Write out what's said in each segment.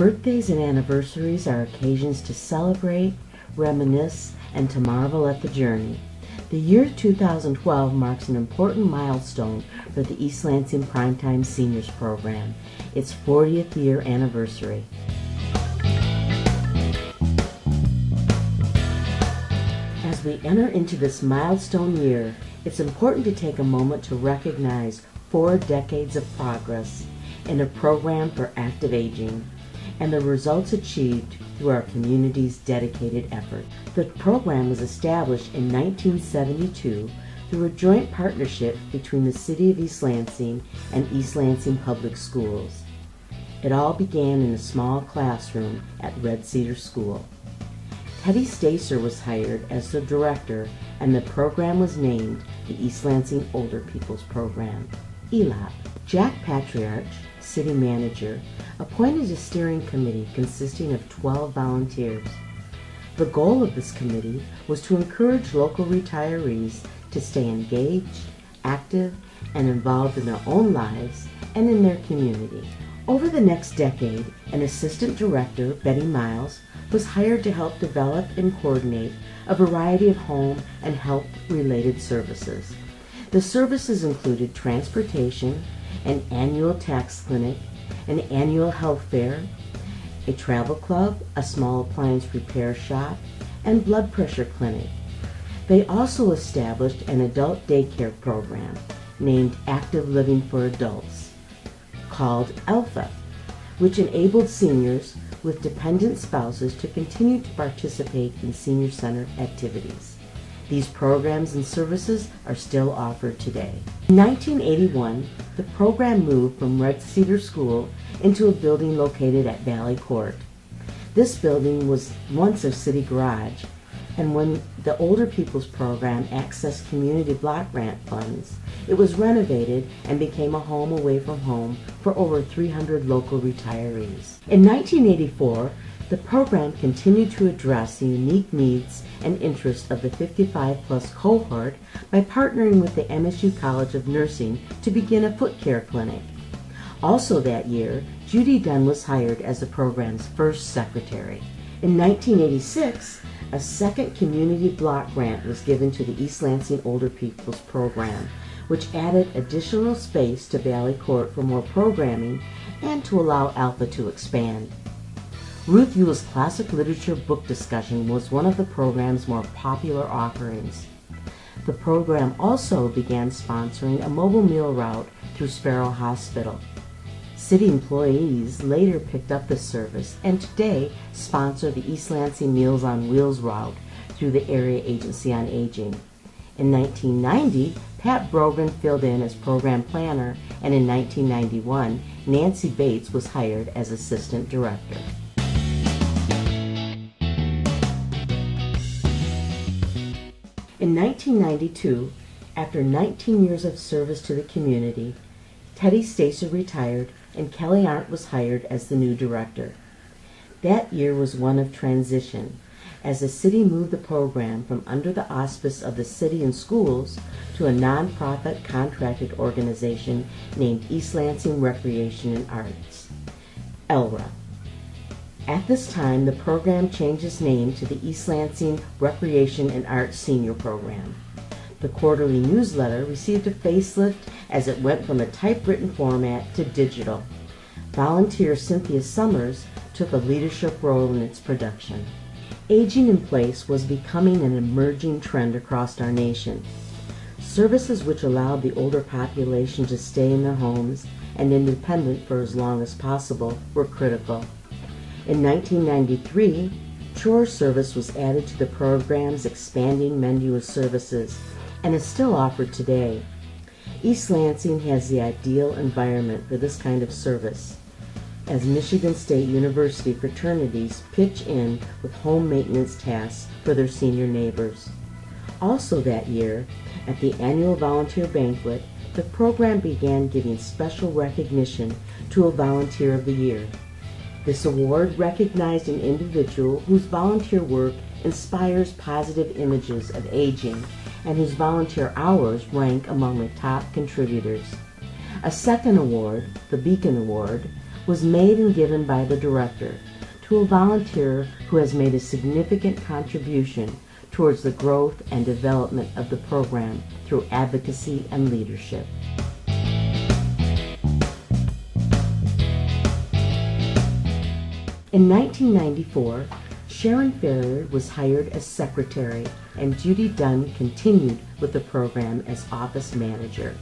Birthdays and anniversaries are occasions to celebrate, reminisce, and to marvel at the journey. The year 2012 marks an important milestone for the East Lansing Primetime Seniors Program, its 40th year anniversary. As we enter into this milestone year, it's important to take a moment to recognize 4 decades of progress in a program for active aging and the results achieved through our community's dedicated effort. The program was established in 1972 through a joint partnership between the City of East Lansing and East Lansing Public Schools. It all began in a small classroom at Red Cedar School. Teddy Stacer was hired as the director, and the program was named the East Lansing Older People's Program, ELOP. Jack Patriarch, city manager, appointed a steering committee consisting of 12 volunteers. The goal of this committee was to encourage local retirees to stay engaged, active, and involved in their own lives and in their community. Over the next decade, an assistant director, Betty Miles, was hired to help develop and coordinate a variety of home and health-related services. The services included transportation, an annual tax clinic, an annual health fair, a travel club, a small appliance repair shop, and blood pressure clinic. They also established an adult daycare program named Active Living for Adults, called Alpha, which enabled seniors with dependent spouses to continue to participate in senior center activities. These programs and services are still offered today. In 1981, the program moved from Red Cedar School into a building located at Valley Court. This building was once a city garage, and when the Older People's Program accessed community block grant funds, it was renovated and became a home away from home for over 300 local retirees. In 1984, the program continued to address the unique needs and interests of the 55-plus cohort by partnering with the MSU College of Nursing to begin a foot care clinic. Also that year, Judy Dunn was hired as the program's first secretary. In 1986, a second community block grant was given to the East Lansing Older People's Program, which added additional space to Valley Court for more programming and to allow Alpha to expand. Ruth Yule's classic literature book discussion was one of the program's more popular offerings. The program also began sponsoring a mobile meal route through Sparrow Hospital. City employees later picked up the service and today sponsor the East Lansing Meals on Wheels route through the Area Agency on Aging. In 1990, Pat Brogan filled in as program planner, and in 1991, Nancy Bates was hired as assistant director. In 1992, after 19 years of service to the community, Teddy Stacer retired and Kelly Arndt was hired as the new director. That year was one of transition, as the city moved the program from under the auspice of the city and schools to a nonprofit contracted organization named East Lansing Recreation and Arts, ELRA. At this time, the program changed its name to the East Lansing Recreation and Arts Senior Program. The quarterly newsletter received a facelift as it went from a typewritten format to digital. Volunteer Cynthia Summers took a leadership role in its production. Aging in place was becoming an emerging trend across our nation. Services which allowed the older population to stay in their homes and independent for as long as possible were critical. In 1993, chore service was added to the program's expanding menu of services and is still offered today. East Lansing has the ideal environment for this kind of service, as Michigan State University fraternities pitch in with home maintenance tasks for their senior neighbors. Also that year, at the annual volunteer banquet, the program began giving special recognition to a Volunteer of the Year. This award recognized an individual whose volunteer work inspires positive images of aging and whose volunteer hours rank among the top contributors. A second award, the Beacon Award, was made and given by the director to a volunteer who has made a significant contribution towards the growth and development of the program through advocacy and leadership. In 1994, Sharon Ferrier was hired as secretary, and Judy Dunn continued with the program as office manager.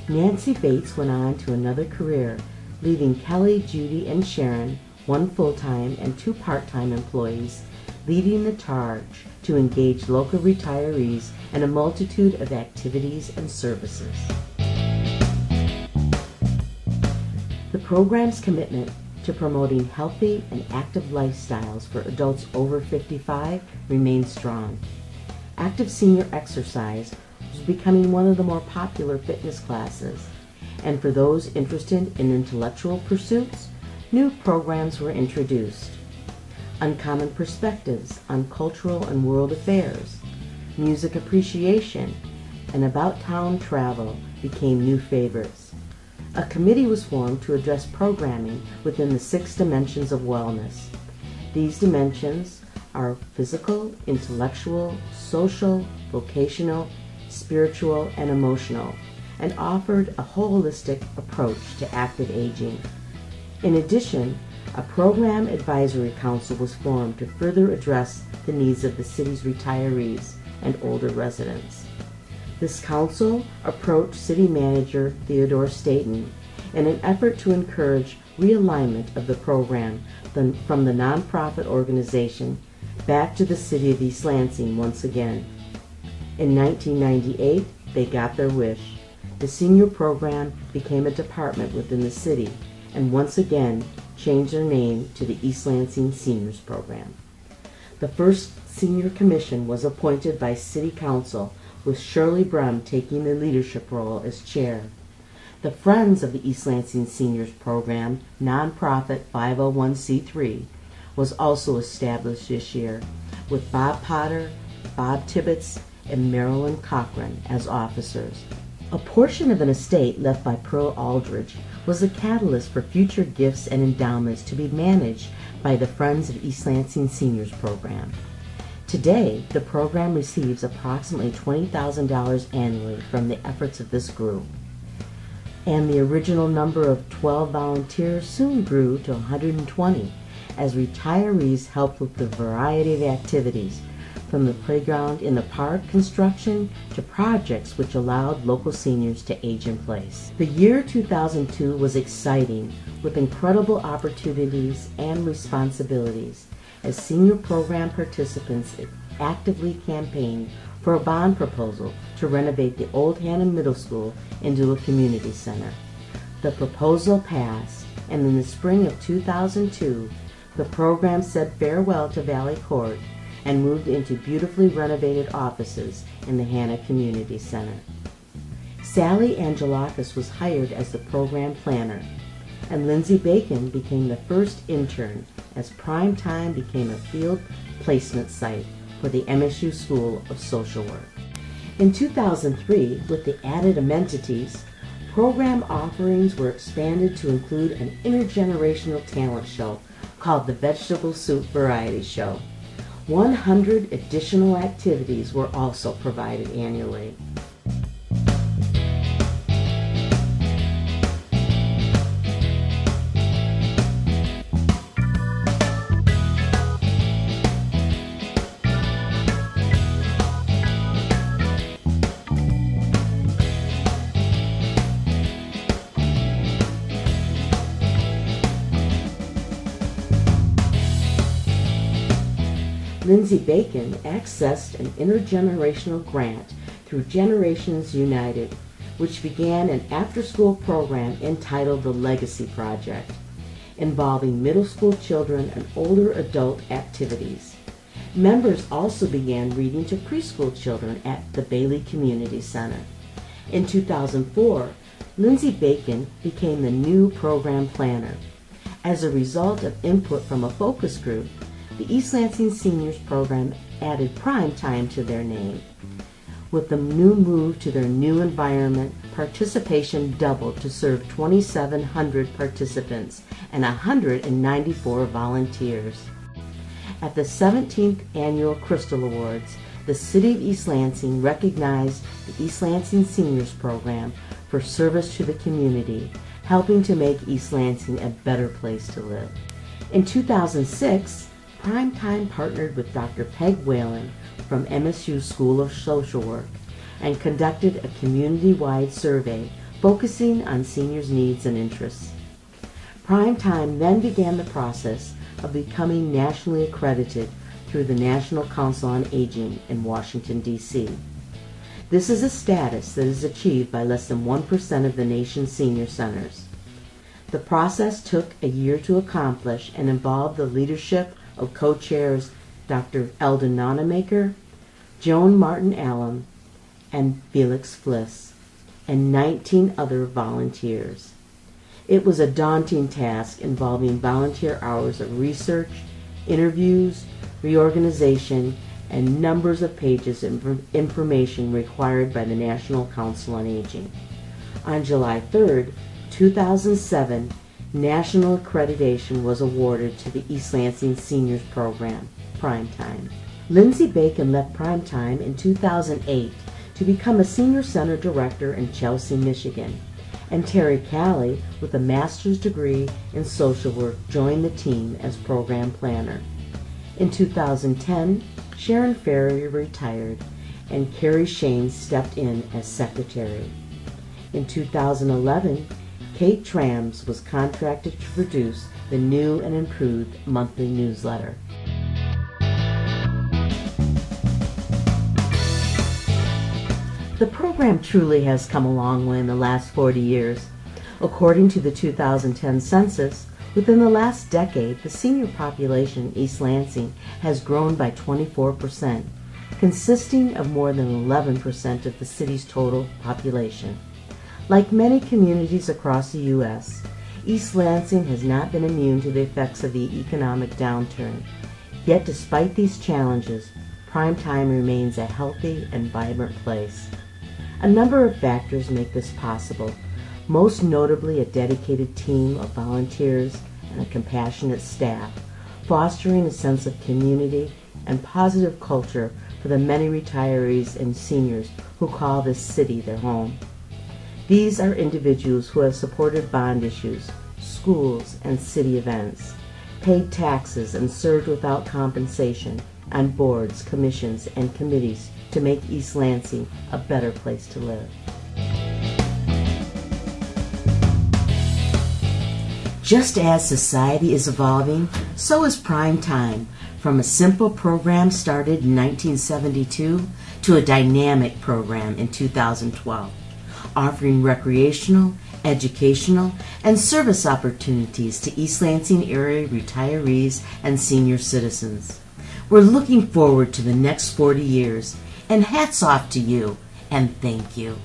Nancy Bates went on to another career, leaving Kelly, Judy, and Sharon, one full-time and two part-time employees, leading the charge to engage local retirees in a multitude of activities and services. The program's commitment to promoting healthy and active lifestyles for adults over 55 remains strong. Active senior exercise was becoming one of the more popular fitness classes, and for those interested in intellectual pursuits, new programs were introduced. Uncommon perspectives on cultural and world affairs, music appreciation, and about-town travel became new favorites. A committee was formed to address programming within the 6 dimensions of wellness. These dimensions are physical, intellectual, social, vocational, spiritual, and emotional, and offered a holistic approach to active aging. In addition, a program advisory council was formed to further address the needs of the city's retirees and older residents. This council approached City Manager Theodore Staten in an effort to encourage realignment of the program from the nonprofit organization back to the City of East Lansing once again. In 1998, they got their wish. The senior program became a department within the city and once again changed their name to the East Lansing Seniors Program. The first senior commission was appointed by City Council, with Shirley Brum taking the leadership role as chair. The Friends of the East Lansing Seniors Program, nonprofit 501c3, was also established this year, with Bob Potter, Bob Tibbetts, and Marilyn Cochran as officers. A portion of an estate left by Pearl Aldridge was a catalyst for future gifts and endowments to be managed by the Friends of East Lansing Seniors Program. Today, the program receives approximately $20,000 annually from the efforts of this group, and the original number of 12 volunteers soon grew to 120 as retirees helped with the variety of activities, from the playground in the park construction to projects which allowed local seniors to age in place. The year 2002 was exciting, with incredible opportunities and responsibilities, as senior program participants actively campaigned for a bond proposal to renovate the Old Hannah Middle School into a community center. The proposal passed, and in the spring of 2002, the program said farewell to Valley Court and moved into beautifully renovated offices in the Hannah Community Center. Sally Angelakis was hired as the program planner, and Lindsay Bacon became the first intern as Prime Time became a field placement site for the MSU School of Social Work. In 2003, with the added amenities, program offerings were expanded to include an intergenerational talent show called the Vegetable Soup Variety Show. 100 additional activities were also provided annually. Lindsay Bacon accessed an intergenerational grant through Generations United, which began an after-school program entitled the Legacy Project, involving middle school children and older adult activities. Members also began reading to preschool children at the Bailey Community Center. In 2004, Lindsay Bacon became the new program planner. As a result of input from a focus group, the East Lansing Seniors Program added Prime Time to their name. With the new move to their new environment, participation doubled to serve 2,700 participants and 194 volunteers. At the 17th Annual Crystal Awards, the City of East Lansing recognized the East Lansing Seniors Program for service to the community, helping to make East Lansing a better place to live. In 2006, Primetime partnered with Dr. Peg Whalen from MSU School of Social Work and conducted a community-wide survey focusing on seniors' needs and interests. Primetime then began the process of becoming nationally accredited through the National Council on Aging in Washington, D.C. This is a status that is achieved by less than 1% of the nation's senior centers. The process took a year to accomplish and involved the leadership of co-chairs Dr. Eldon Nonamaker, Joan Martin Allen, and Felix Fliss, and 19 other volunteers. It was a daunting task involving volunteer hours of research, interviews, reorganization, and numbers of pages of information required by the National Council on Aging. On July 3, 2007, National Accreditation was awarded to the East Lansing Seniors Program, Primetime. Lindsay Bacon left Primetime in 2008 to become a Senior Center Director in Chelsea, Michigan, and Terry Callie, with a master's degree in social work, joined the team as program planner. In 2010, Sharon Ferry retired, and Carrie Shane stepped in as secretary. In 2011, Kate Trams was contracted to produce the new and improved monthly newsletter. The program truly has come a long way in the last 40 years. According to the 2010 census, within the last decade, the senior population in East Lansing has grown by 24%, consisting of more than 11% of the city's total population. Like many communities across the U.S., East Lansing has not been immune to the effects of the economic downturn. Yet despite these challenges, Primetime remains a healthy and vibrant place. A number of factors make this possible, most notably a dedicated team of volunteers and a compassionate staff, fostering a sense of community and positive culture for the many retirees and seniors who call this city their home. These are individuals who have supported bond issues, schools, and city events, paid taxes, and served without compensation on boards, commissions, and committees to make East Lansing a better place to live. Just as society is evolving, so is Primetime, from a simple program started in 1972 to a dynamic program in 2012, offering recreational, educational, and service opportunities to East Lansing area retirees and senior citizens. We're looking forward to the next 40 years, and hats off to you, and thank you.